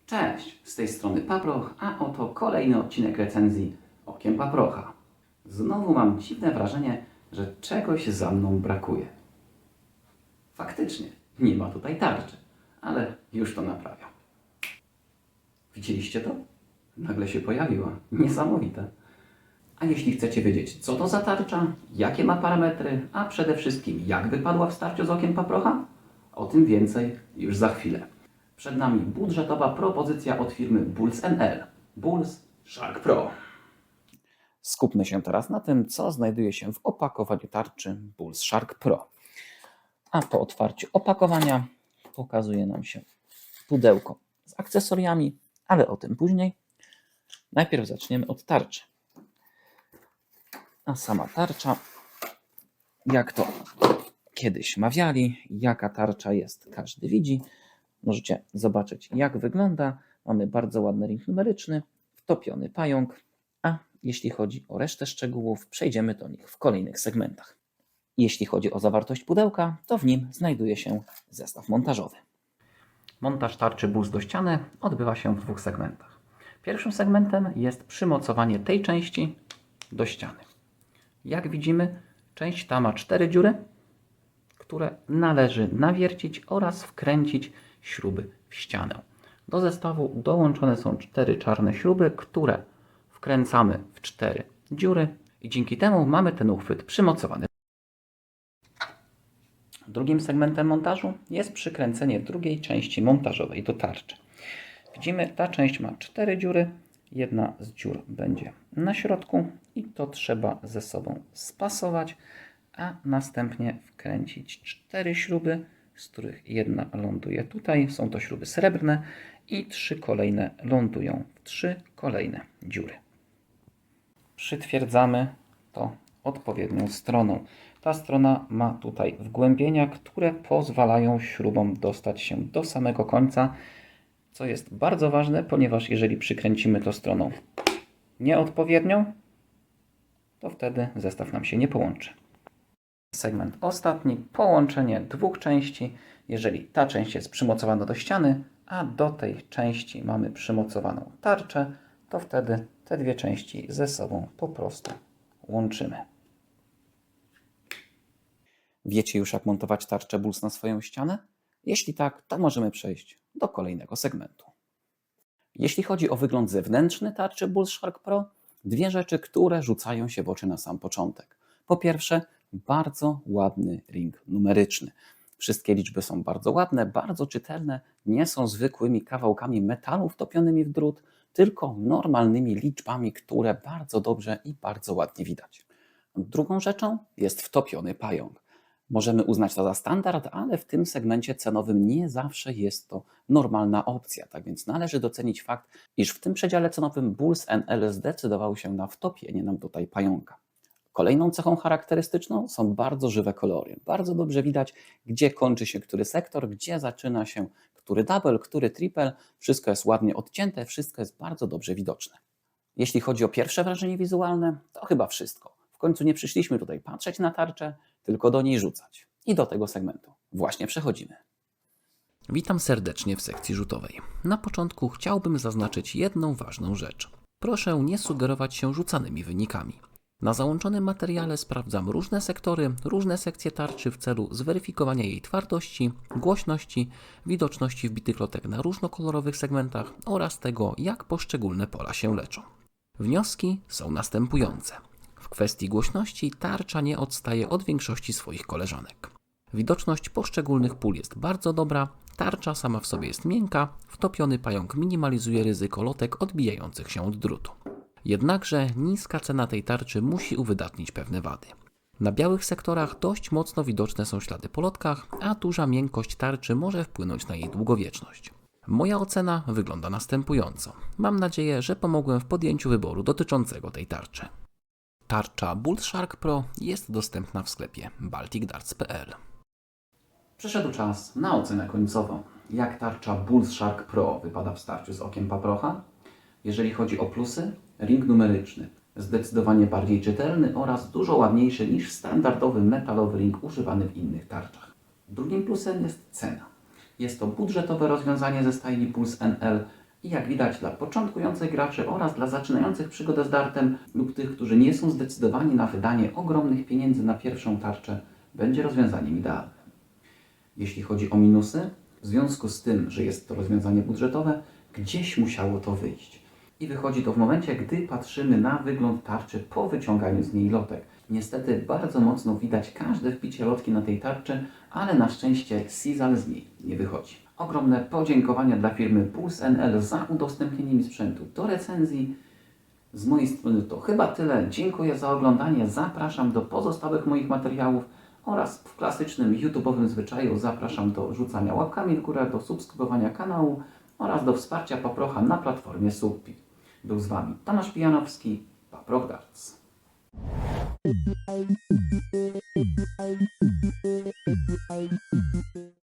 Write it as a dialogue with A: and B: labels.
A: Cześć, z tej strony Paproch, a oto kolejny odcinek recenzji Okiem Paprocha. Znowu mam dziwne wrażenie, że czegoś za mną brakuje. Faktycznie, nie ma tutaj tarczy, ale już to naprawiam. Widzieliście to? Nagle się pojawiła. Niesamowite. A jeśli chcecie wiedzieć, co to za tarcza, jakie ma parametry, a przede wszystkim jak wypadła w starciu z Okiem Paprocha, o tym więcej już za chwilę. Przed nami budżetowa propozycja od firmy Bulls NL. Bulls Shark Pro. Skupmy się teraz na tym, co znajduje się w opakowaniu tarczy Bulls Shark Pro. A po otwarciu opakowania pokazuje nam się pudełko z akcesoriami, ale o tym później. Najpierw zaczniemy od tarczy. A sama tarcza, jak to kiedyś mawiali, jaka tarcza jest, każdy widzi. Możecie zobaczyć, jak wygląda. Mamy bardzo ładny ring numeryczny, wtopiony pająk, a jeśli chodzi o resztę szczegółów, przejdziemy do nich w kolejnych segmentach. Jeśli chodzi o zawartość pudełka, to w nim znajduje się zestaw montażowy. Montaż tarczy Bulls do ściany odbywa się w dwóch segmentach. Pierwszym segmentem jest przymocowanie tej części do ściany. Jak widzimy, część ta ma 4 dziury, które należy nawiercić oraz wkręcić śruby w ścianę. Do zestawu dołączone są 4 czarne śruby, które wkręcamy w 4 dziury i dzięki temu mamy ten uchwyt przymocowany. Drugim segmentem montażu jest przykręcenie drugiej części montażowej do tarczy. Widzimy, ta część ma 4 dziury. Jedna z dziur będzie na środku i to trzeba ze sobą spasować, a następnie wkręcić 4 śruby, z których jedna ląduje tutaj, są to śruby srebrne i 3 kolejne lądują w 3 kolejne dziury. Przytwierdzamy to odpowiednią stroną. Ta strona ma tutaj wgłębienia, które pozwalają śrubom dostać się do samego końca, co jest bardzo ważne, ponieważ jeżeli przykręcimy to stroną nieodpowiednią, to wtedy zestaw nam się nie połączy. Segment ostatni, połączenie dwóch części. Jeżeli ta część jest przymocowana do ściany, a do tej części mamy przymocowaną tarczę, to wtedy te dwie części ze sobą po prostu łączymy. Wiecie już, jak montować tarczę Bulls na swoją ścianę? Jeśli tak, to możemy przejść do kolejnego segmentu. Jeśli chodzi o wygląd zewnętrzny tarczy Bulls Shark Pro, dwie rzeczy, które rzucają się w oczy na sam początek. Po pierwsze, bardzo ładny ring numeryczny. Wszystkie liczby są bardzo ładne, bardzo czytelne, nie są zwykłymi kawałkami metalu wtopionymi w drut, tylko normalnymi liczbami, które bardzo dobrze i bardzo ładnie widać. Drugą rzeczą jest wtopiony pająk. Możemy uznać to za standard, ale w tym segmencie cenowym nie zawsze jest to normalna opcja. Tak więc należy docenić fakt, iż w tym przedziale cenowym Bulls NL zdecydował się na wtopienie nam tutaj pająka. Kolejną cechą charakterystyczną są bardzo żywe kolory. Bardzo dobrze widać, gdzie kończy się który sektor, gdzie zaczyna się który double, który triple. Wszystko jest ładnie odcięte, wszystko jest bardzo dobrze widoczne. Jeśli chodzi o pierwsze wrażenie wizualne, to chyba wszystko. W końcu nie przyszliśmy tutaj patrzeć na tarczę, tylko do niej rzucać. I do tego segmentu właśnie przechodzimy.
B: Witam serdecznie w sekcji rzutowej. Na początku chciałbym zaznaczyć jedną ważną rzecz. Proszę nie sugerować się rzucanymi wynikami. Na załączonym materiale sprawdzam różne sektory, różne sekcje tarczy w celu zweryfikowania jej twardości, głośności, widoczności wbitych lotek na różnokolorowych segmentach oraz tego, jak poszczególne pola się leczą. Wnioski są następujące. W kwestii głośności tarcza nie odstaje od większości swoich koleżanek. Widoczność poszczególnych pól jest bardzo dobra, tarcza sama w sobie jest miękka, wtopiony pająk minimalizuje ryzyko lotek odbijających się od drutu. Jednakże niska cena tej tarczy musi uwydatnić pewne wady. Na białych sektorach dość mocno widoczne są ślady po lotkach, a duża miękkość tarczy może wpłynąć na jej długowieczność. Moja ocena wygląda następująco. Mam nadzieję, że pomogłem w podjęciu wyboru dotyczącego tej tarczy. Tarcza Bulls Shark Pro jest dostępna w sklepie balticdarts.pl.
A: Przyszedł czas na ocenę końcową. Jak tarcza Bulls Shark Pro wypada w starciu z Okiem Paprocha? Jeżeli chodzi o plusy, ring numeryczny, zdecydowanie bardziej czytelny oraz dużo ładniejszy niż standardowy metalowy ring używany w innych tarczach. Drugim plusem jest cena. Jest to budżetowe rozwiązanie ze stajni Bulls NL, I jak widać, dla początkujących graczy oraz dla zaczynających przygodę z dartem lub tych, którzy nie są zdecydowani na wydanie ogromnych pieniędzy na pierwszą tarczę, będzie rozwiązaniem idealnym. Jeśli chodzi o minusy, w związku z tym, że jest to rozwiązanie budżetowe, gdzieś musiało to wyjść. I wychodzi to w momencie, gdy patrzymy na wygląd tarczy po wyciąganiu z niej lotek. Niestety bardzo mocno widać każde wbicie lotki na tej tarczy, ale na szczęście Sizal z niej nie wychodzi. Ogromne podziękowania dla firmy Pulse NL za udostępnienie mi sprzętu do recenzji. Z mojej strony to chyba tyle. Dziękuję za oglądanie. Zapraszam do pozostałych moich materiałów oraz w klasycznym YouTube'owym zwyczaju zapraszam do rzucania łapkami w górę, do subskrybowania kanału oraz do wsparcia Paprocha na platformie Subpi. Był z Wami Tomasz Pijanowski, Paproch Darts.